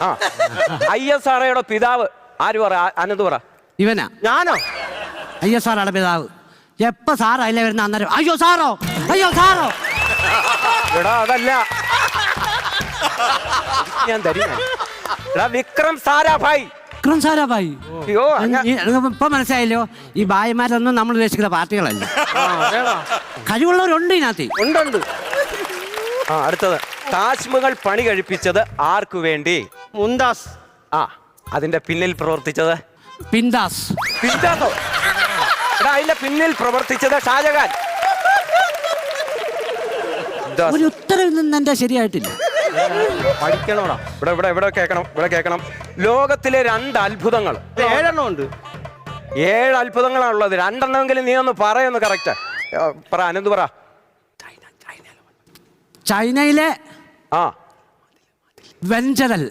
ആ ISROയുടെ പിതാവ് ആര് പറ? അനന്ത് പറ. ഇവനാ. ഞാനോ? ISROയുടെ പിതാവ്. എപ്പ സാറാ അല്ലേ വരുന്ന അന്നേരം അയ്യോ സാറോ അയ്യോ സാറോ. എടാ അതല്ല, ഞാൻ തരും. എടാ വിക്രം സാരാഭായ്. വിക്രം സാരാഭായി. അയ്യോ ഇപ്പൊ മനസ്സിലായല്ലോ, ഈ ഭായിമാരൊന്നും നമ്മൾ ഉദ്ദേശിക്കുന്ന പാർട്ടികളല്ല. കഴിവുള്ളവരുണ്ട് ഇതിനകത്ത്. ഉണ്ട്. ആ അടുത്തത്, താജ്മഹൽ പണി കഴിപ്പിച്ചത് ആർക്കു വേണ്ടി? മുംതാസ്. ആ അതിന്റെ പിന്നിൽ പ്രവർത്തിച്ചത്? പിന്താസ്. പിന്താസോ? എടാ അതിന്റെ പിന്നിൽ പ്രവർത്തിച്ചത് ഷാജഹാൻ. ഒരു ഉത്തരവിൽ നിന്ന് എന്റെ ശരിയായിട്ടില്ല. പഠിക്കണോടാ. ഇവിടെ കേൾക്കണം. ലോകത്തിലെ 2 അത്ഭുതങ്ങൾ. 7 ഉണ്ട്. 7 അത്ഭുതങ്ങളാണുള്ളത്. 2 എണ്ണമെങ്കിലും നീ ഒന്ന് പറയൊന്ന് കറക്റ്റ് പറ. അനന്ത് പറ. ചൈനയിലെ ആ വെഞ്ചരൽ.